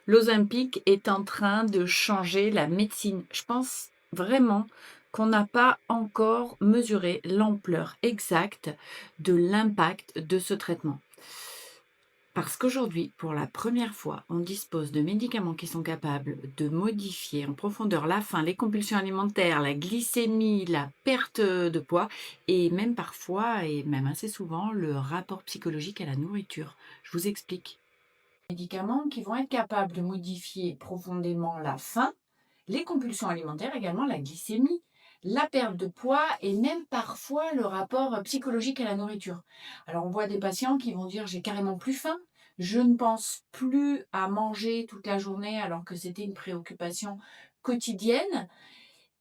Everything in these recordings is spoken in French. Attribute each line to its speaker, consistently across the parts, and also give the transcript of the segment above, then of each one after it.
Speaker 1: L'Ozempic est en train de changer la médecine. Je pense vraiment qu'on n'a pas encore mesuré l'ampleur exacte de l'impact de ce traitement. Parce qu'aujourd'hui, pour la première fois, on dispose de médicaments qui sont capables de modifier en profondeur la faim, les compulsions alimentaires, la glycémie, la perte de poids et même parfois, et même assez souvent, le rapport psychologique à la nourriture. Je vous explique. Médicaments qui vont être capables de modifier profondément la faim, les compulsions alimentaires également, la glycémie, la perte de poids et même parfois le rapport psychologique à la nourriture. Alors on voit des patients qui vont dire j'ai carrément plus faim, je ne pense plus à manger toute la journée alors que c'était une préoccupation quotidienne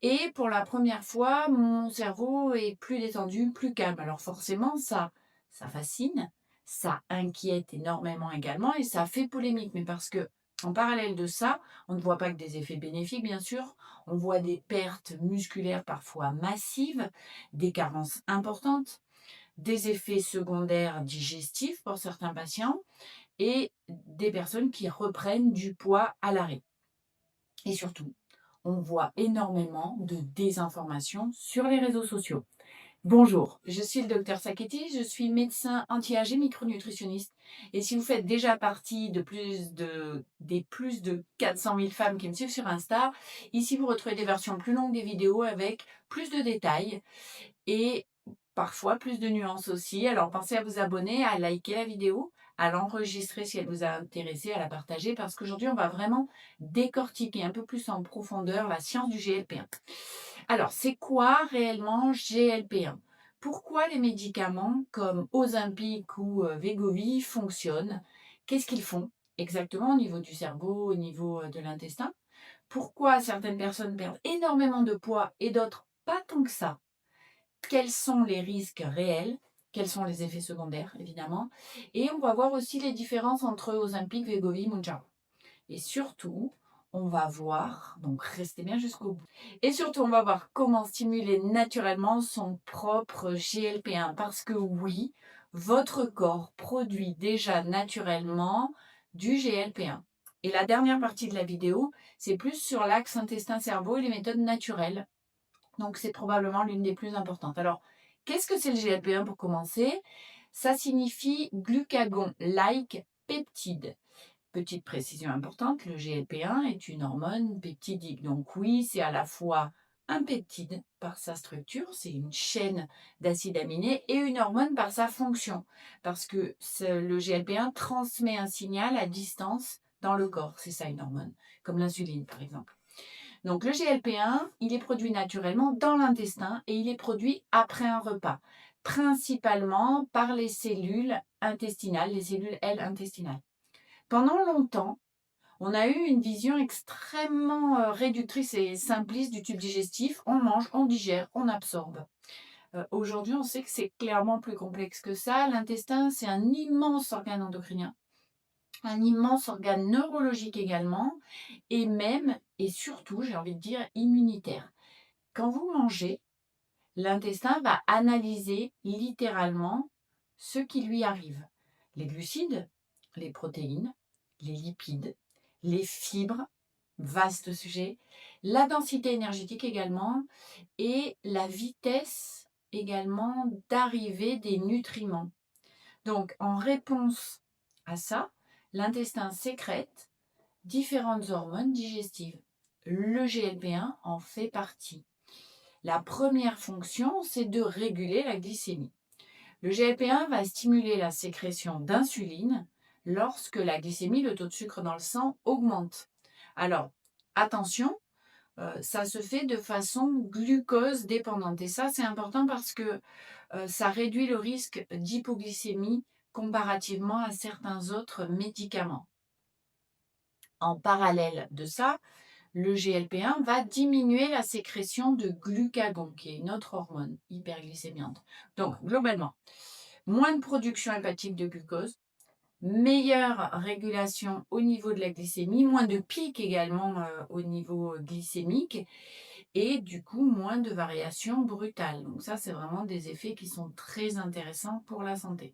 Speaker 1: et pour la première fois mon cerveau est plus détendu, plus calme. Alors forcément ça fascine, ça inquiète énormément également et ça fait polémique mais parce que en parallèle de ça, on ne voit pas que des effets bénéfiques, bien sûr. On voit des pertes musculaires parfois massives, des carences importantes, des effets secondaires digestifs pour certains patients et des personnes qui reprennent du poids à l'arrêt. Et surtout, on voit énormément de désinformation sur les réseaux sociaux. Bonjour, je suis le docteur Saketi, je suis médecin anti-âgé micronutritionniste. Et si vous faites déjà partie des plus de 400 000 femmes qui me suivent sur Insta, ici vous retrouvez des versions plus longues des vidéos avec plus de détails et parfois plus de nuances aussi. Alors pensez à vous abonner, à liker la vidéo, à l'enregistrer si elle vous a intéressé, à la partager parce qu'aujourd'hui on va vraiment décortiquer un peu plus en profondeur la science du GLP-1. Alors, c'est quoi réellement GLP-1? Pourquoi les médicaments comme Ozempic ou Wegovy fonctionnent? Qu'est-ce qu'ils font exactement au niveau du cerveau, au niveau de l'intestin? Pourquoi certaines personnes perdent énormément de poids et d'autres pas tant que ça? Quels sont les risques réels? Quels sont les effets secondaires, évidemment? Et on va voir aussi les différences entre Ozempic, Wegovy, Mounjaro. Et surtout, on va voir, donc restez bien jusqu'au bout. Et surtout, on va voir comment stimuler naturellement son propre GLP-1. Parce que oui, votre corps produit déjà naturellement du GLP-1. Et la dernière partie de la vidéo, c'est plus sur l'axe intestin-cerveau et les méthodes naturelles. Donc c'est probablement l'une des plus importantes. Alors, qu'est-ce que c'est le GLP-1 pour commencer? Ça signifie glucagon-like peptide. Petite précision importante, le GLP-1 est une hormone peptidique. Donc oui, c'est à la fois un peptide par sa structure, c'est une chaîne d'acides aminés, et une hormone par sa fonction. Parce que le GLP-1 transmet un signal à distance dans le corps. C'est ça une hormone, comme l'insuline par exemple. Donc le GLP-1, il est produit naturellement dans l'intestin et il est produit après un repas, principalement par les cellules intestinales, les cellules L intestinales. Pendant longtemps, on a eu une vision extrêmement réductrice et simpliste du tube digestif. On mange, on digère, on absorbe. Aujourd'hui, on sait que c'est clairement plus complexe que ça. L'intestin, c'est un immense organe endocrinien, un immense organe neurologique également, et même, et surtout, j'ai envie de dire, immunitaire. Quand vous mangez, l'intestin va analyser littéralement ce qui lui arrive. Les glucides, les protéines, les lipides, les fibres, vaste sujet, la densité énergétique également et la vitesse également d'arrivée des nutriments. Donc en réponse à ça, l'intestin sécrète différentes hormones digestives. Le GLP-1 en fait partie. La première fonction, c'est de réguler la glycémie. Le GLP-1 va stimuler la sécrétion d'insuline lorsque la glycémie, le taux de sucre dans le sang, augmente. Alors, attention, ça se fait de façon glucose dépendante. Et ça, c'est important parce que ça réduit le risque d'hypoglycémie comparativement à certains autres médicaments. En parallèle de ça, le GLP-1 va diminuer la sécrétion de glucagon, qui est une autre hormone hyperglycémiante. Donc, globalement, moins de production hépatique de glucose, meilleure régulation au niveau de la glycémie, moins de pics également au niveau glycémique et du coup moins de variations brutales. Donc ça, c'est vraiment des effets qui sont très intéressants pour la santé.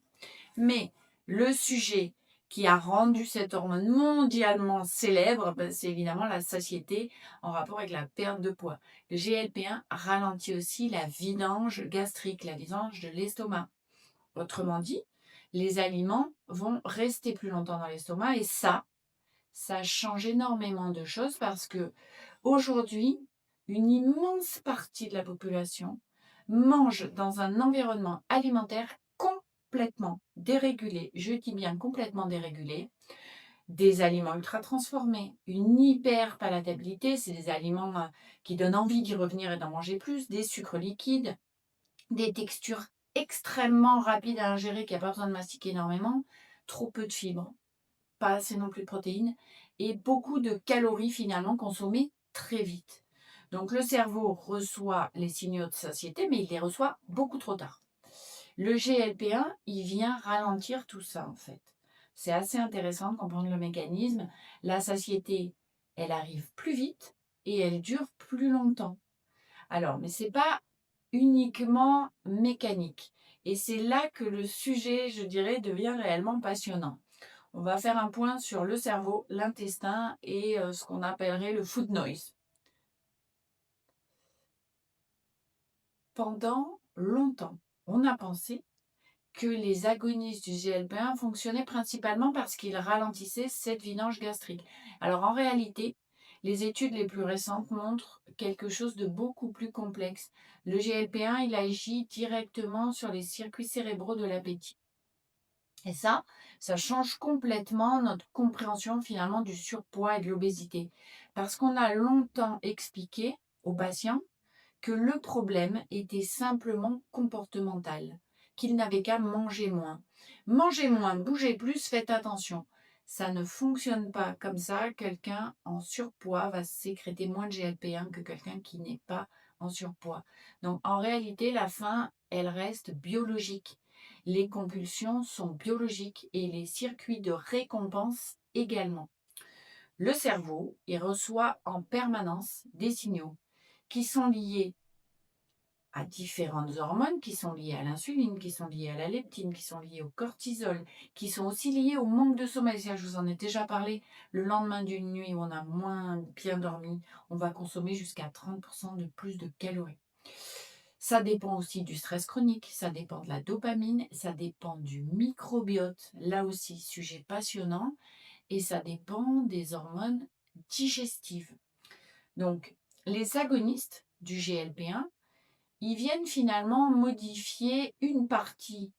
Speaker 1: Mais le sujet qui a rendu cette hormone mondialement célèbre, ben, c'est évidemment la satiété en rapport avec la perte de poids. Le GLP-1 ralentit aussi la vidange gastrique, la vidange de l'estomac. Autrement dit, les aliments vont rester plus longtemps dans l'estomac et ça change énormément de choses parce que aujourd'hui, une immense partie de la population mange dans un environnement alimentaire complètement dérégulé. Je dis bien complètement dérégulé. Des aliments ultra transformés, une hyper palatabilité, c'est des aliments qui donnent envie d'y revenir et d'en manger plus, des sucres liquides, des textures extrêmement rapides à ingérer qui n'a pas besoin de mastiquer énormément, trop peu de fibres, pas assez non plus de protéines et beaucoup de calories finalement consommées très vite. Donc le cerveau reçoit les signaux de satiété, mais il les reçoit beaucoup trop tard. Le GLP-1, il vient ralentir tout ça en fait. C'est assez intéressant de comprendre le mécanisme. La satiété, elle arrive plus vite et elle dure plus longtemps. Alors, mais c'est pas uniquement mécanique. Et c'est là que le sujet, je dirais, devient réellement passionnant. On va faire un point sur le cerveau, l'intestin et ce qu'on appellerait le food noise. Pendant longtemps, on a pensé que les agonistes du GLP-1 fonctionnaient principalement parce qu'ils ralentissaient cette vidange gastrique. Alors en réalité, les études les plus récentes montrent quelque chose de beaucoup plus complexe. Le GLP-1, il agit directement sur les circuits cérébraux de l'appétit. Et ça change complètement notre compréhension finalement du surpoids et de l'obésité. Parce qu'on a longtemps expliqué aux patients que le problème était simplement comportemental, qu'ils n'avaient qu'à manger moins. Mangez moins, bougez plus, faites attention. Ça ne fonctionne pas comme ça. Quelqu'un en surpoids va sécréter moins de GLP-1 que quelqu'un qui n'est pas en surpoids. Donc en réalité, la faim, elle reste biologique. Les compulsions sont biologiques et les circuits de récompense également. Le cerveau, il reçoit en permanence des signaux qui sont liés à différentes hormones, qui sont liées à l'insuline, qui sont liées à la leptine, qui sont liées au cortisol, qui sont aussi liées au manque de sommeil. Ça, je vous en ai déjà parlé. Le lendemain d'une nuit où on a moins bien dormi, on va consommer jusqu'à 30% de plus de calories. Ça dépend aussi du stress chronique, ça dépend de la dopamine, ça dépend du microbiote, là aussi, sujet passionnant, et ça dépend des hormones digestives. Donc, les agonistes du GLP-1, ils viennent finalement modifier une partie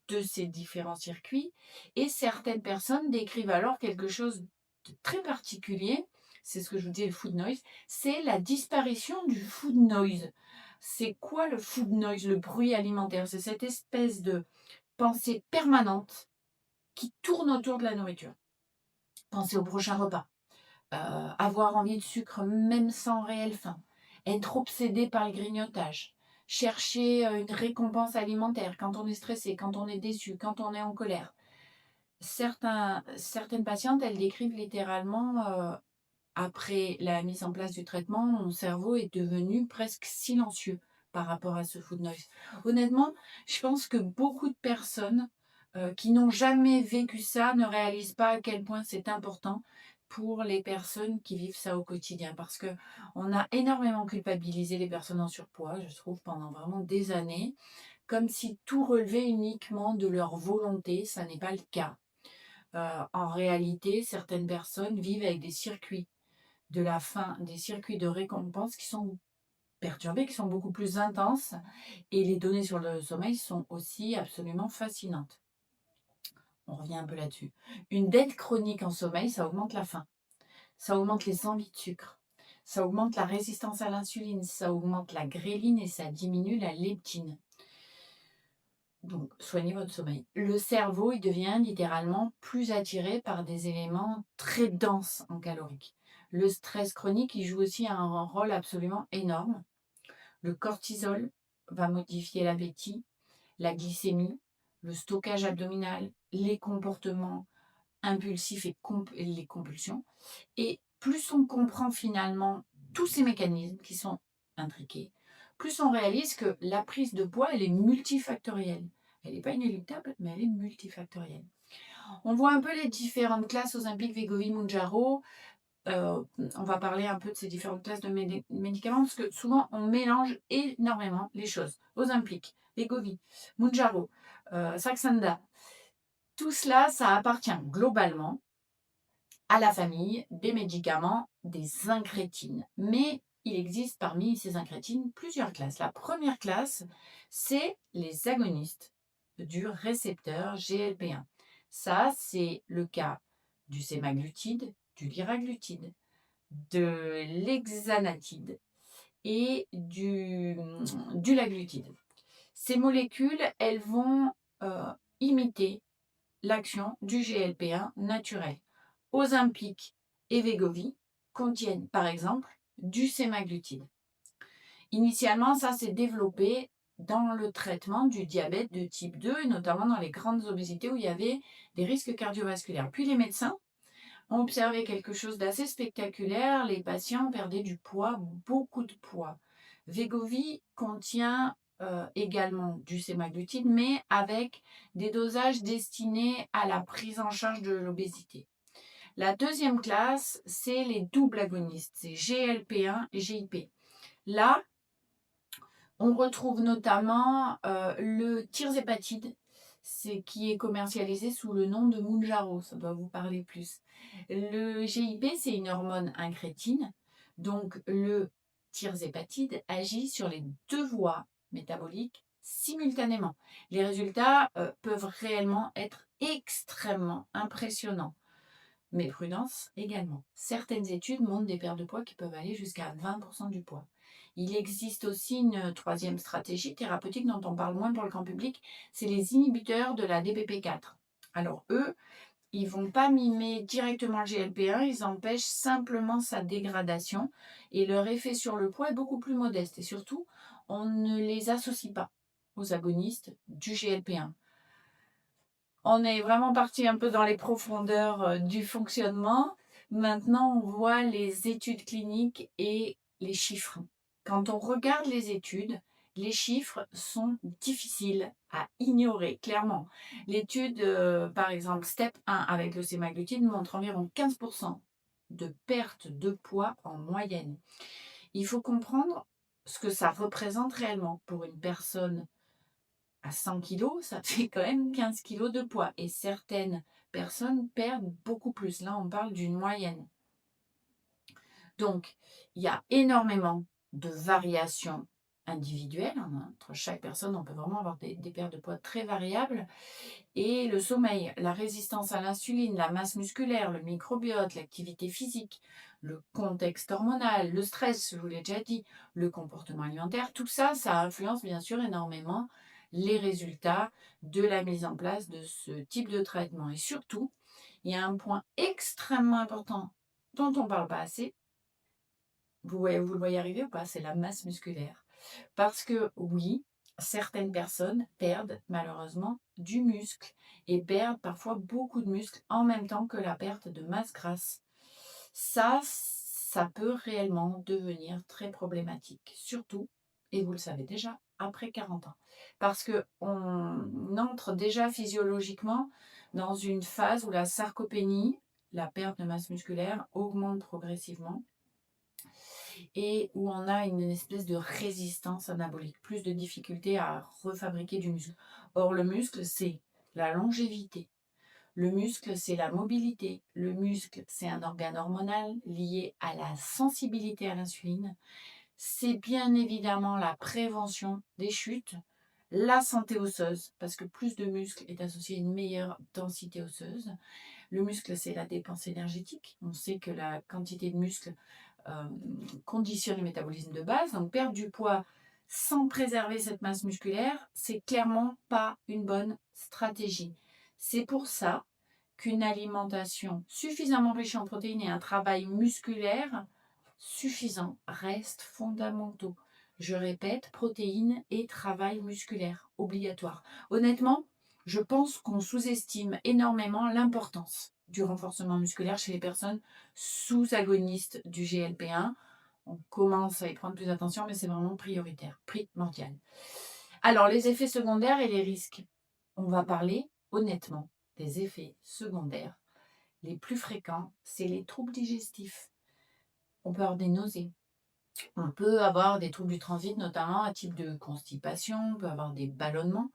Speaker 1: de ces différents circuits et certaines personnes décrivent alors quelque chose de très particulier, c'est ce que je vous dis le food noise, c'est la disparition du food noise. C'est quoi le food noise, le bruit alimentaire? C'est cette espèce de pensée permanente qui tourne autour de la nourriture. Penser au prochain repas, avoir envie de sucre même sans réelle faim, être obsédé par le grignotage, chercher une récompense alimentaire quand on est stressé, quand on est déçu, quand on est en colère. Certaines patientes, elles décrivent littéralement, après la mise en place du traitement, mon cerveau est devenu presque silencieux par rapport à ce food noise. Honnêtement, je pense que beaucoup de personnes qui n'ont jamais vécu ça ne réalisent pas à quel point c'est important pour les personnes qui vivent ça au quotidien. Parce que on a énormément culpabilisé les personnes en surpoids, je trouve, pendant vraiment des années, comme si tout relevait uniquement de leur volonté. Ça n'est pas le cas. En réalité, certaines personnes vivent avec des circuits de la faim, des circuits de récompense qui sont perturbés, qui sont beaucoup plus intenses. Et les données sur le sommeil sont aussi absolument fascinantes. On revient un peu là-dessus. Une dette chronique en sommeil, ça augmente la faim. Ça augmente les envies de sucre. Ça augmente la résistance à l'insuline. Ça augmente la gréline et ça diminue la leptine. Donc, soignez votre sommeil. Le cerveau, il devient littéralement plus attiré par des éléments très denses en caloriques. Le stress chronique, il joue aussi un rôle absolument énorme. Le cortisol va modifier l'appétit, la glycémie, le stockage abdominal, les comportements impulsifs et les compulsions. Et plus on comprend finalement tous ces mécanismes qui sont intriqués, plus on réalise que la prise de poids, elle est multifactorielle. Elle n'est pas inéluctable, mais elle est multifactorielle. On voit un peu les différentes classes Ozempic, Wegovy, Mounjaro. On va parler un peu de ces différentes classes de médicaments parce que souvent on mélange énormément les choses. Ozempic, Wegovy, Mounjaro, Saxenda. Tout cela, ça appartient globalement à la famille des médicaments des incrétines. Mais il existe parmi ces incrétines plusieurs classes. La première classe, c'est les agonistes du récepteur GLP-1. Ça, c'est le cas du sémaglutide, du liraglutide, de l'hexanatide et du laglutide. Ces molécules, elles vont imiter l'action du GLP-1 naturel. Ozempic et Wegovy contiennent par exemple du sémaglutide. Initialement, ça s'est développé dans le traitement du diabète de type 2 et notamment dans les grandes obésités où il y avait des risques cardiovasculaires. Puis les médecins ont observé quelque chose d'assez spectaculaire. Les patients perdaient du poids, beaucoup de poids. Wegovy contient également du sémaglutide, mais avec des dosages destinés à la prise en charge de l'obésité. La deuxième classe, c'est les doubles agonistes, c'est GLP-1 et GIP. Là, on retrouve notamment le tirzépatide, qui est commercialisé sous le nom de Mounjaro, ça doit vous parler plus. Le GIP, c'est une hormone incrétine, donc le tirzépatide agit sur les deux voies métaboliques simultanément. Les résultats peuvent réellement être extrêmement impressionnants. Mais prudence également. Certaines études montrent des pertes de poids qui peuvent aller jusqu'à 20% du poids. Il existe aussi une troisième stratégie thérapeutique dont on parle moins pour le grand public, c'est les inhibiteurs de la DPP4. Alors eux, ils ne vont pas mimer directement le GLP-1, ils empêchent simplement sa dégradation et leur effet sur le poids est beaucoup plus modeste. Et surtout, on ne les associe pas aux agonistes du GLP-1. On est vraiment parti un peu dans les profondeurs du fonctionnement. Maintenant, on voit les études cliniques et les chiffres. Quand on regarde les études, les chiffres sont difficiles à ignorer, clairement. L'étude, par exemple, STEP 1 avec le sémaglutide montre environ 15% de perte de poids en moyenne. Il faut comprendre ce que ça représente réellement pour une personne à 100 kilos, ça fait quand même 15 kilos de poids. Et certaines personnes perdent beaucoup plus. Là, on parle d'une moyenne. Donc, il y a énormément de variations individuelles. Entre chaque personne, on peut vraiment avoir des pertes de poids très variables. Et le sommeil, la résistance à l'insuline, la masse musculaire, le microbiote, l'activité physique, le contexte hormonal, le stress, je vous l'ai déjà dit, le comportement alimentaire, tout ça, ça influence bien sûr énormément les résultats de la mise en place de ce type de traitement. Et surtout, il y a un point extrêmement important dont on ne parle pas assez. Vous le voyez arriver ou pas? C'est la masse musculaire. Parce que oui, certaines personnes perdent malheureusement du muscle et perdent parfois beaucoup de muscle en même temps que la perte de masse grasse. Ça peut réellement devenir très problématique, surtout, et vous le savez déjà, après 40 ans. Parce qu'on entre déjà physiologiquement dans une phase où la sarcopénie, la perte de masse musculaire, augmente progressivement et où on a une espèce de résistance anabolique, plus de difficulté à refabriquer du muscle. Or, le muscle, c'est la longévité. Le muscle, c'est la mobilité. Le muscle, c'est un organe hormonal lié à la sensibilité à l'insuline. C'est bien évidemment la prévention des chutes, la santé osseuse, parce que plus de muscle est associé à une meilleure densité osseuse. Le muscle, c'est la dépense énergétique. On sait que la quantité de muscle conditionne le métabolisme de base. Donc perdre du poids sans préserver cette masse musculaire, c'est clairement pas une bonne stratégie. C'est pour ça qu'une alimentation suffisamment riche en protéines et un travail musculaire suffisant restent fondamentaux. Je répète, protéines et travail musculaire obligatoire. Honnêtement, je pense qu'on sous-estime énormément l'importance du renforcement musculaire chez les personnes sous-agonistes du GLP-1. On commence à y prendre plus attention, mais c'est vraiment prioritaire, primordial. Alors, les effets secondaires et les risques. On va parler honnêtement des effets secondaires, les plus fréquents, c'est les troubles digestifs. On peut avoir des nausées, on peut avoir des troubles du transit, notamment un type de constipation, on peut avoir des ballonnements,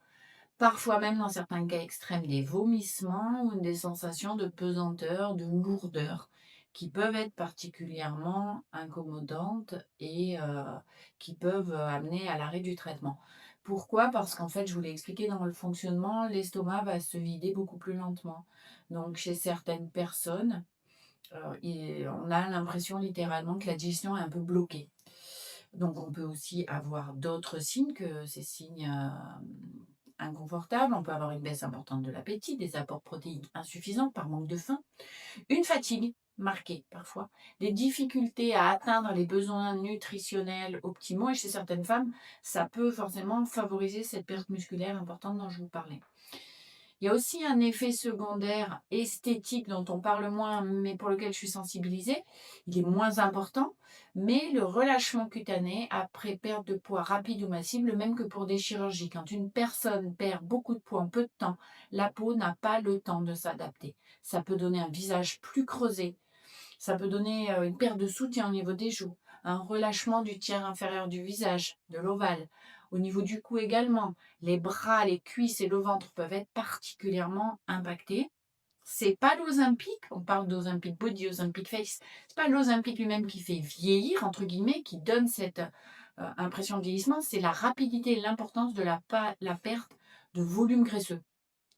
Speaker 1: parfois même dans certains cas extrêmes des vomissements ou des sensations de pesanteur, de lourdeur, qui peuvent être particulièrement incommodantes et qui peuvent amener à l'arrêt du traitement. Pourquoi? Parce qu'en fait, je vous l'ai expliqué dans le fonctionnement, l'estomac va se vider beaucoup plus lentement. Donc chez certaines personnes, on a l'impression littéralement que la digestion est un peu bloquée. Donc on peut aussi avoir d'autres signes que ces signes inconfortables. On peut avoir une baisse importante de l'appétit, des apports protéiques insuffisants par manque de faim, une fatigue marquée parfois, des difficultés à atteindre les besoins nutritionnels optimaux. Et chez certaines femmes, ça peut forcément favoriser cette perte musculaire importante dont je vous parlais. Il y a aussi un effet secondaire esthétique dont on parle moins, mais pour lequel je suis sensibilisée. Il est moins important, mais le relâchement cutané après perte de poids rapide ou massive, le même que pour des chirurgies. Quand une personne perd beaucoup de poids en peu de temps, la peau n'a pas le temps de s'adapter. Ça peut donner un visage plus creusé, ça peut donner une perte de soutien au niveau des joues, un relâchement du tiers inférieur du visage, de l'ovale. Au niveau du cou également, les bras, les cuisses et le ventre peuvent être particulièrement impactés. C'est pas l'Ozempic, on parle d'Ozempic Body, Ozempic Face. C'est pas l'Ozempic lui-même qui fait vieillir, entre guillemets, qui donne cette impression de vieillissement. C'est la rapidité et l'importance de la perte de volume graisseux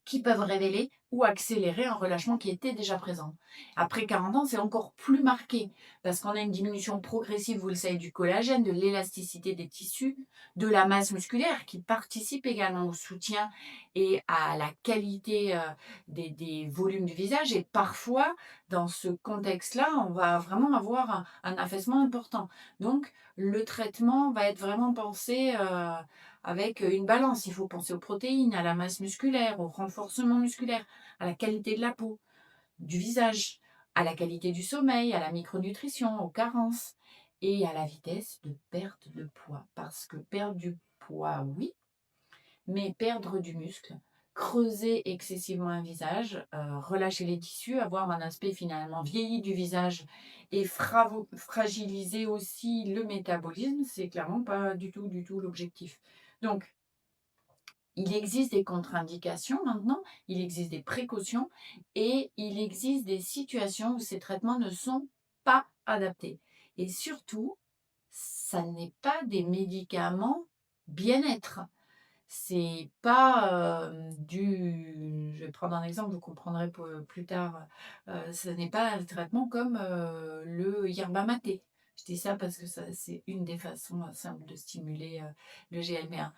Speaker 1: qui peuvent révéler ou accélérer un relâchement qui était déjà présent. Après 40 ans, c'est encore plus marqué parce qu'on a une diminution progressive, vous le savez, du collagène, de l'élasticité des tissus, de la masse musculaire qui participe également au soutien et à la qualité des volumes du visage. Et parfois, dans ce contexte-là, on va vraiment avoir un affaissement important. Donc, le traitement va être vraiment pensé avec une balance. Il faut penser aux protéines, à la masse musculaire, au renforcement musculaire, à la qualité de la peau, du visage, à la qualité du sommeil, à la micronutrition, aux carences et à la vitesse de perte de poids. Parce que perdre du poids, oui, mais perdre du muscle, creuser excessivement un visage, relâcher les tissus, avoir un aspect finalement vieilli du visage et fragiliser aussi le métabolisme, c'est clairement pas du tout l'objectif. Donc, il existe des contre-indications maintenant, il existe des précautions et il existe des situations où ces traitements ne sont pas adaptés. Et surtout, ça n'est pas des médicaments bien-être. C'est pas je vais prendre un exemple, vous comprendrez plus tard. Ce n'est pas un traitement comme le yerba maté. Je dis ça parce que c'est une des façons simples de stimuler le GLP1.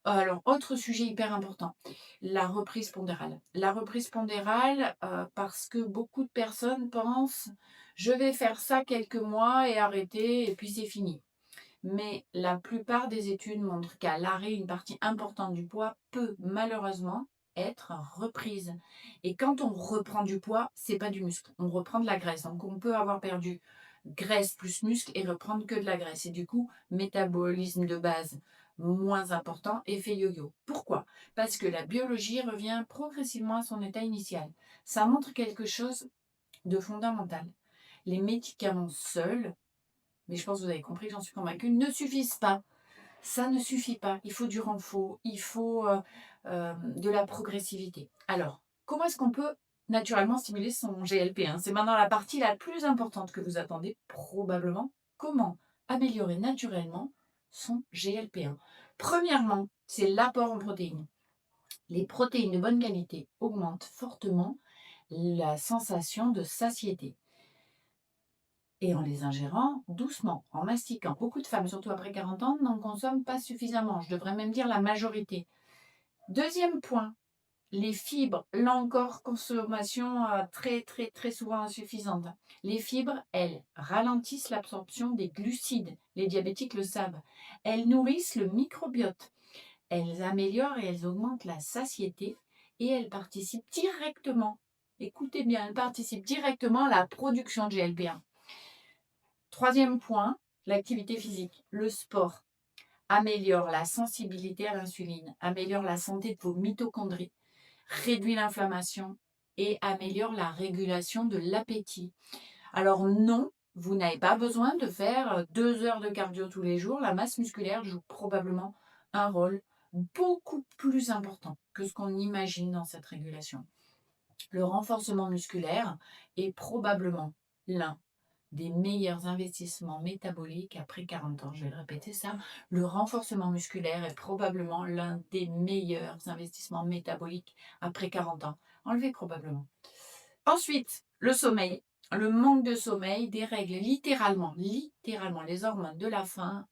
Speaker 1: Alors, autre sujet hyper important, la reprise pondérale. La reprise pondérale, parce que beaucoup de personnes pensent: «Je vais faire ça quelques mois et arrêter et puis c'est fini». Mais la plupart des études montrent qu'à l'arrêt, une partie importante du poids peut malheureusement être reprise. Et quand on reprend du poids, c'est pas du muscle, on reprend de la graisse. Donc on peut avoir perdu graisse plus muscle et reprendre que de la graisse. Et du coup, métabolisme de base moins important, effet yo-yo. Pourquoi? Parce que la biologie revient progressivement à son état initial. Ça montre quelque chose de fondamental. Les médicaments seuls, mais je pense que vous avez compris, j'en suis convaincue, ne suffisent pas. Ça ne suffit pas. Il faut du renfort, il faut de la progressivité. Alors, comment est-ce qu'on peut naturellement stimuler son GLP1? C'est maintenant la partie la plus importante que vous attendez probablement. Comment améliorer naturellement son GLP1? Premièrement, c'est l'apport en protéines. Les protéines de bonne qualité augmentent fortement la sensation de satiété et en les ingérant doucement, en mastiquant. Beaucoup de femmes, surtout après 40 ans, n'en consomment pas suffisamment. Je devrais même dire la majorité. Deuxième point, les fibres. Là encore, consommation très souvent insuffisante. Les fibres, elles, ralentissent l'absorption des glucides. Les diabétiques le savent. Elles nourrissent le microbiote. Elles améliorent et elles augmentent la satiété et elles participent directement, écoutez bien, elles participent directement à la production de GLP1. Troisième point, l'activité physique. Le sport améliore la sensibilité à l'insuline, améliore la santé de vos mitochondries, réduit l'inflammation et améliore la régulation de l'appétit. Alors non, vous n'avez pas besoin de faire 2 heures de cardio tous les jours. La masse musculaire joue probablement un rôle beaucoup plus important que ce qu'on imagine dans cette régulation. Le renforcement musculaire est probablement l'un des meilleurs investissements métaboliques après 40 ans. Je vais le répéter ça. Le renforcement musculaire est probablement l'un des meilleurs investissements métaboliques après 40 ans. Enlevez probablement. Ensuite, le sommeil. Le manque de sommeil dérègle littéralement les hormones de la faim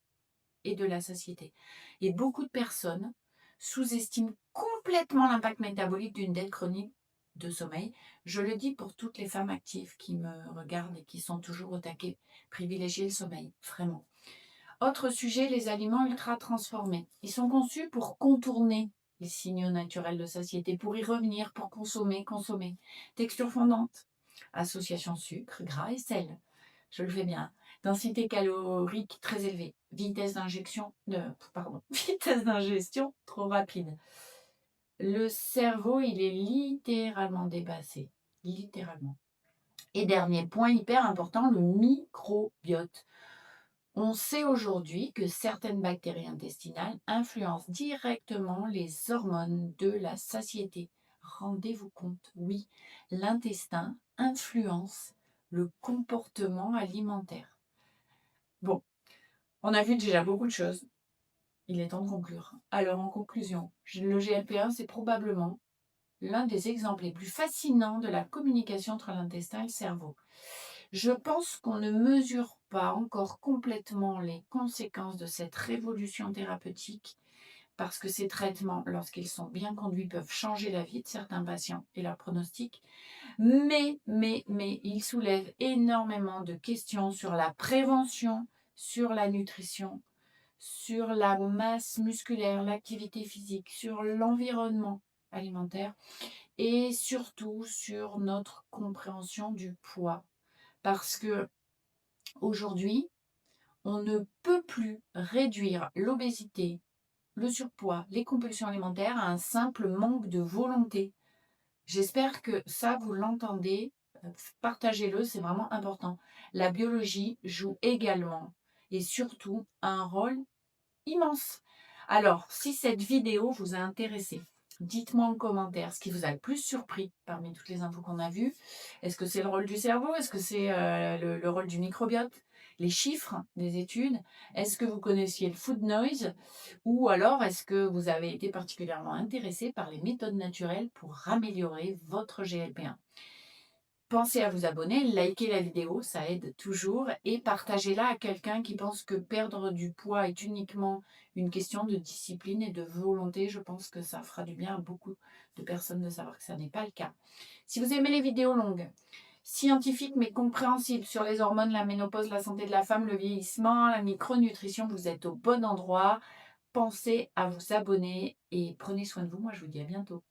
Speaker 1: et de la satiété. Et beaucoup de personnes sous-estiment complètement l'impact métabolique d'une dette chronique de sommeil. Je le dis pour toutes les femmes actives qui me regardent et qui sont toujours au taquet. Privilégiez le sommeil, vraiment. Autre sujet, les aliments ultra transformés. Ils sont conçus pour contourner les signaux naturels de satiété, pour y revenir, pour consommer. Texture fondante, association sucre, gras et sel. Je le fais bien. Densité calorique très élevée. Vitesse d'ingestion trop rapide. Le cerveau, il est littéralement dépassé. Littéralement. Et dernier point hyper important, le microbiote. On sait aujourd'hui que certaines bactéries intestinales influencent directement les hormones de la satiété. Rendez-vous compte, oui, l'intestin influence le comportement alimentaire. Bon, on a vu déjà beaucoup de choses. Il est temps de conclure. Alors, en conclusion, le GLP-1, c'est probablement l'un des exemples les plus fascinants de la communication entre l'intestin et le cerveau. Je pense qu'on ne mesure pas encore complètement les conséquences de cette révolution thérapeutique parce que ces traitements, lorsqu'ils sont bien conduits, peuvent changer la vie de certains patients et leur pronostic. Mais ils soulèvent énormément de questions sur la prévention, sur la nutrition, sur la masse musculaire, l'activité physique, sur l'environnement alimentaire et surtout sur notre compréhension du poids. Parce que aujourd'hui, on ne peut plus réduire l'obésité, le surpoids, les compulsions alimentaires à un simple manque de volonté. J'espère que ça, vous l'entendez. Partagez-le, c'est vraiment important. La biologie joue également et surtout un rôle immense. Alors, si cette vidéo vous a intéressé, dites-moi en commentaire ce qui vous a le plus surpris parmi toutes les infos qu'on a vues. Est-ce que c'est le rôle du cerveau? Est-ce que c'est le rôle du microbiote? Les chiffres des études? Est-ce que vous connaissiez le food noise? Ou alors est-ce que vous avez été particulièrement intéressé par les méthodes naturelles pour améliorer votre GLP-1? Pensez à vous abonner, likez la vidéo, ça aide toujours, et partagez-la à quelqu'un qui pense que perdre du poids est uniquement une question de discipline et de volonté. Je pense que ça fera du bien à beaucoup de personnes de savoir que ça n'est pas le cas. Si vous aimez les vidéos longues, scientifiques mais compréhensibles sur les hormones, la ménopause, la santé de la femme, le vieillissement, la micronutrition, vous êtes au bon endroit. Pensez à vous abonner et prenez soin de vous. Moi, je vous dis à bientôt.